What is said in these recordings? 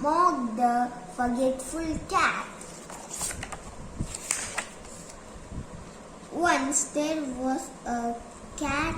Mog the forgetful cat. Once there was a cat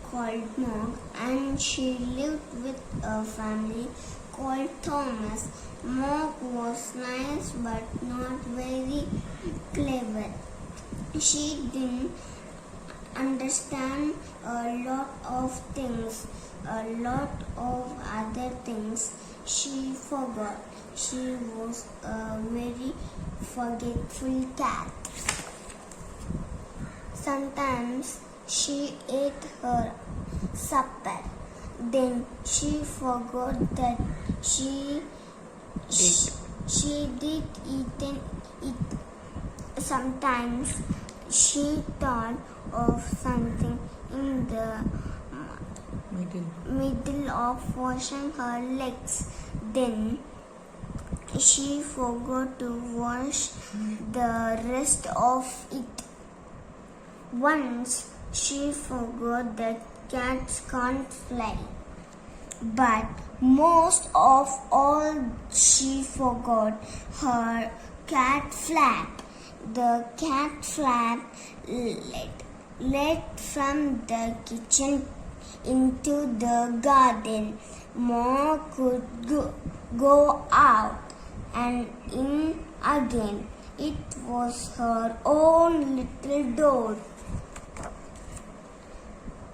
called Mog, and she lived with a family called Thomas. Mog was nice but not very clever. She didn't understand a lot of things, a lot of other things she forgot. She was a very forgetful cat. Sometimes she ate her supper. Then she forgot that she did eat it. Sometimes she thought of something in the middle of washing her legs. Then she forgot to wash the rest of it. Once she forgot that cats can't fly. But most of all, she forgot her cat flap. The cat flap led from the kitchen into the garden. Mom could go out and in again. It was her own little door.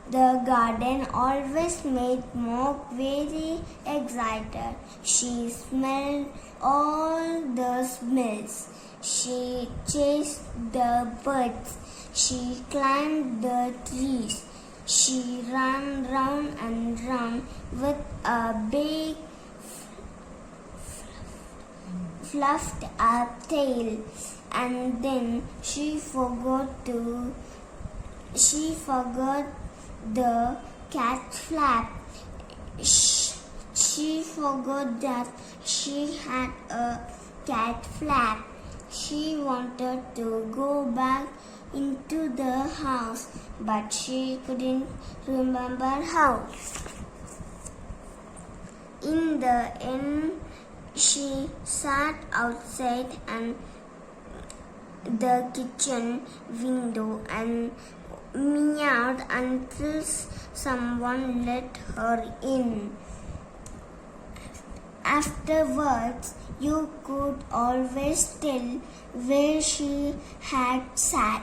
The garden always made Mog very excited. She smelled all the smells. She chased the birds. She climbed the trees. She ran round and round with a big fluffed up tail. And then she forgot the cat flap. She forgot that she had a cat flap. She wanted to go back into the house, but she couldn't remember how. In the end, she sat outside and the kitchen window and meowed until someone let her in. Afterwards, you could always tell where she had sat.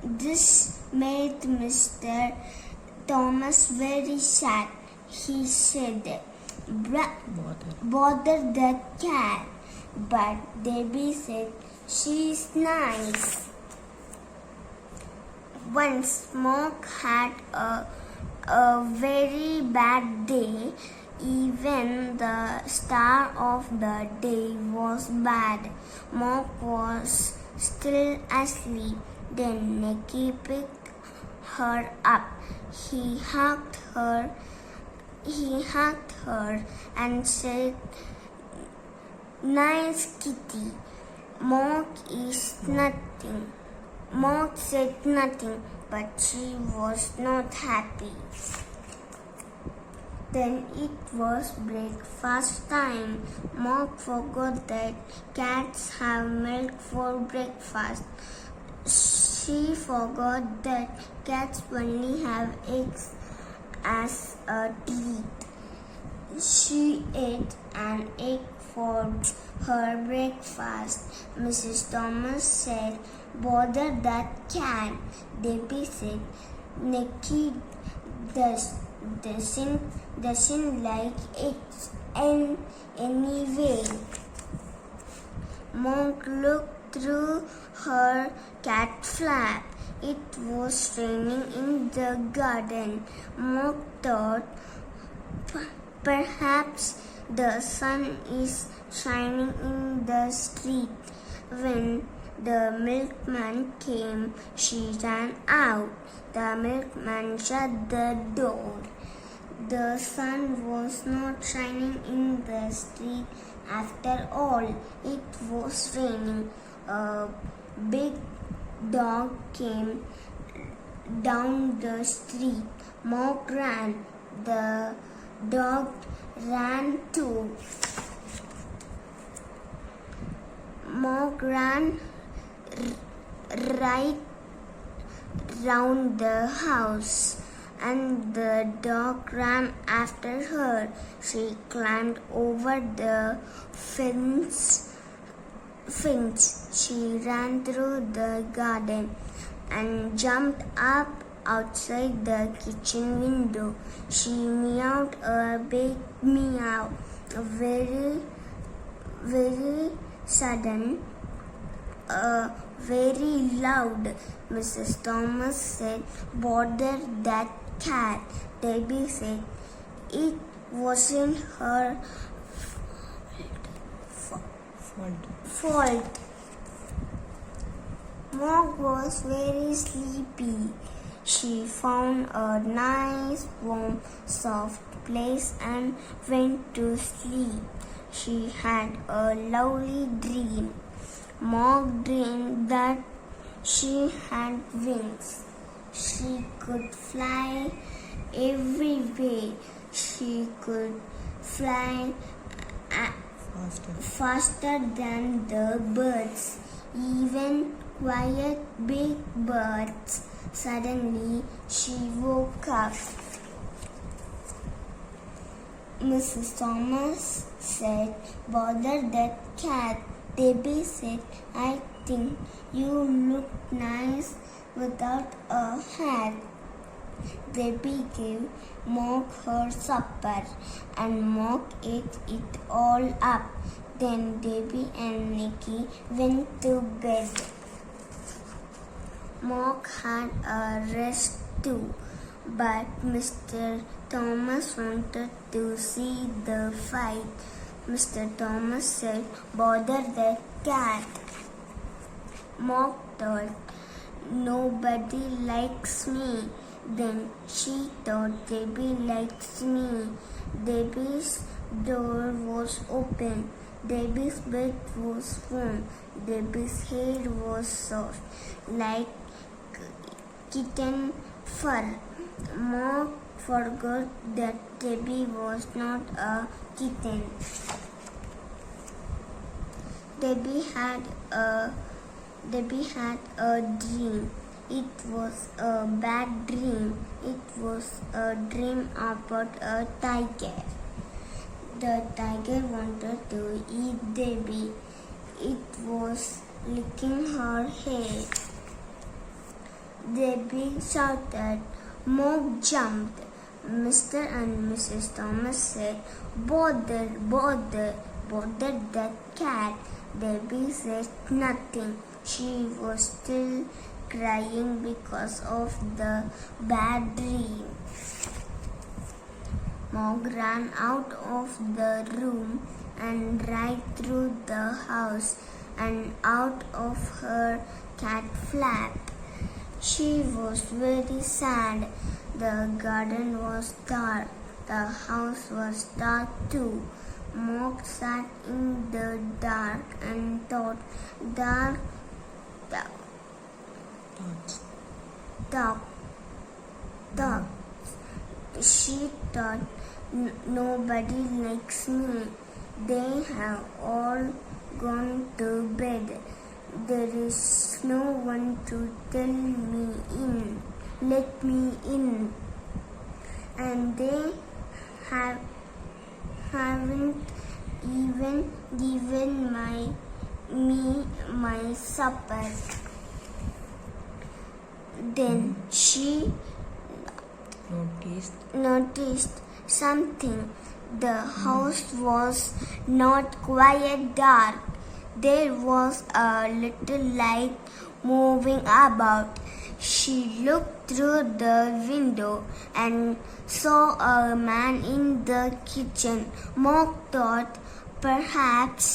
This made Mr. Thomas very sad. He said, "Bother the cat." But Debbie said, "She's nice." Once Mog had a very bad day. Even the star of the day was bad. Mog was still asleep. Then Nicky picked her up. He hugged her and said, "Nice kitty." Mog said nothing, but she was not happy. Then it was breakfast time. Mog forgot that cats have milk for breakfast. She forgot that cats only have eggs as a treat. She ate an egg for her breakfast. Mrs. Thomas said, "Bother that cat." Debbie said, "Nicky doesn't like eggs anyway." Mog looked through her cat flap. It was raining in the garden. Mog thought, perhaps the sun is shining in the street. When the milkman came, she ran out. The milkman shut the door. The sun was not shining in the street after all. It was raining. A big dog came down the street. Mog ran. The dog ran too. Mog ran right round the house, and the dog ran after her. She climbed over the fence. She ran through the garden and jumped up outside the kitchen window. She meowed a big meow, very sudden, very loud. Mrs. Thomas said, "Bother that cat." Debbie said, "It wasn't her fault." Mog was very sleepy. She found a nice, warm, soft place and went to sleep. She had a lovely dream. Mog dreamed that she had wings. She could fly everywhere. She could fly faster than the birds, even quiet big birds. Suddenly, she woke up. Mrs. Thomas said, "Bother that cat." Debbie said, "I think you look nice without a hat." Debbie gave Mog her supper, and Mog ate it all up. Then Debbie and Nicky went to bed. Mog had a rest too, but Mr. Thomas wanted to see the fight. Mr. Thomas said, "Bother that cat." Mog thought, "Nobody likes me." Then she thought, "Debbie likes me." Debbie's door was open. Debbie's bed was warm. Debbie's hair was soft, like kitten fur. Mog forgot that Debbie was not a kitten. Debbie had a dream. It was a bad dream. It was a dream about a tiger. The tiger wanted to eat Debbie. It was licking her hair. Debbie shouted. Mog jumped. Mr. and Mrs. Thomas said, "Bother that cat." Debbie said nothing. She was still crying because of the bad dream. Mog ran out of the room and right through the house and out of her cat flap. She was very sad. The garden was dark. The house was dark too. Mog sat in the dark and thought. She thought, "Nobody likes me. They have all gone to bed. There is no one to let me in. And they haven't even given me my supper." Then she noticed something. The house was not quite dark. There was a little light moving about. She looked through the window and saw a man in the kitchen. Mog thought, "Perhaps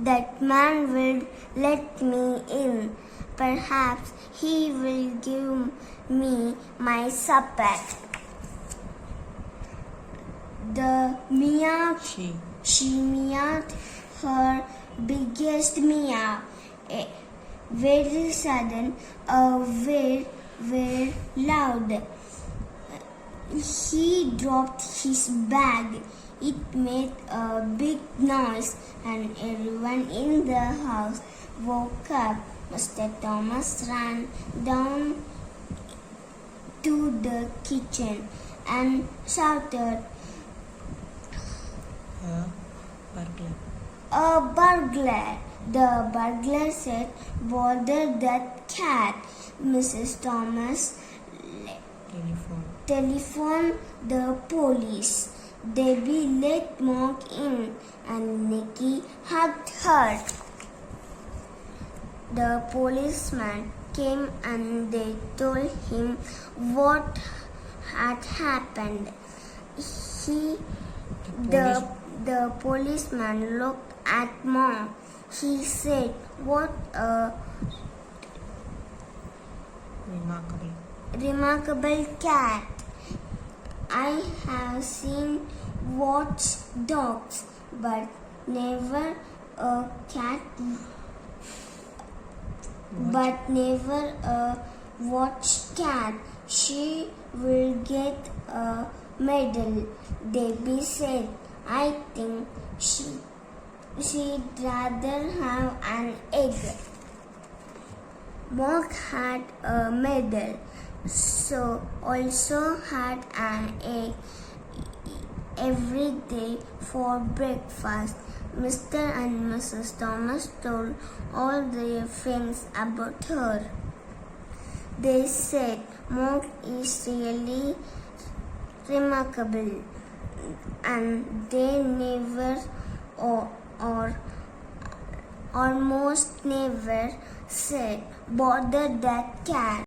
that man will let me in. Perhaps he will give me my supper." She meowed her biggest meow. Very sudden, very loud. He dropped his bag. It made a big noise, and everyone in the house woke up, Mr. Thomas ran down to the kitchen and shouted, Burglar. "A burglar!" The burglar said, "Bother that cat." Mrs. Thomas telephoned the police. Debbie let Mog in and Nicky hugged her. The policeman came and they told him what had happened. The policeman looked at Mog. He said, "What a remarkable cat. I have seen watchdogs, but never a cat, watch cat. She will get a medal." Debbie said, "I think she'd rather have an egg." Mog had a medal, so also had an egg every day for breakfast. Mr. and Mrs. Thomas told all their friends about her. They said, "Mog is really remarkable," and they never or almost never said, "Bother that cat."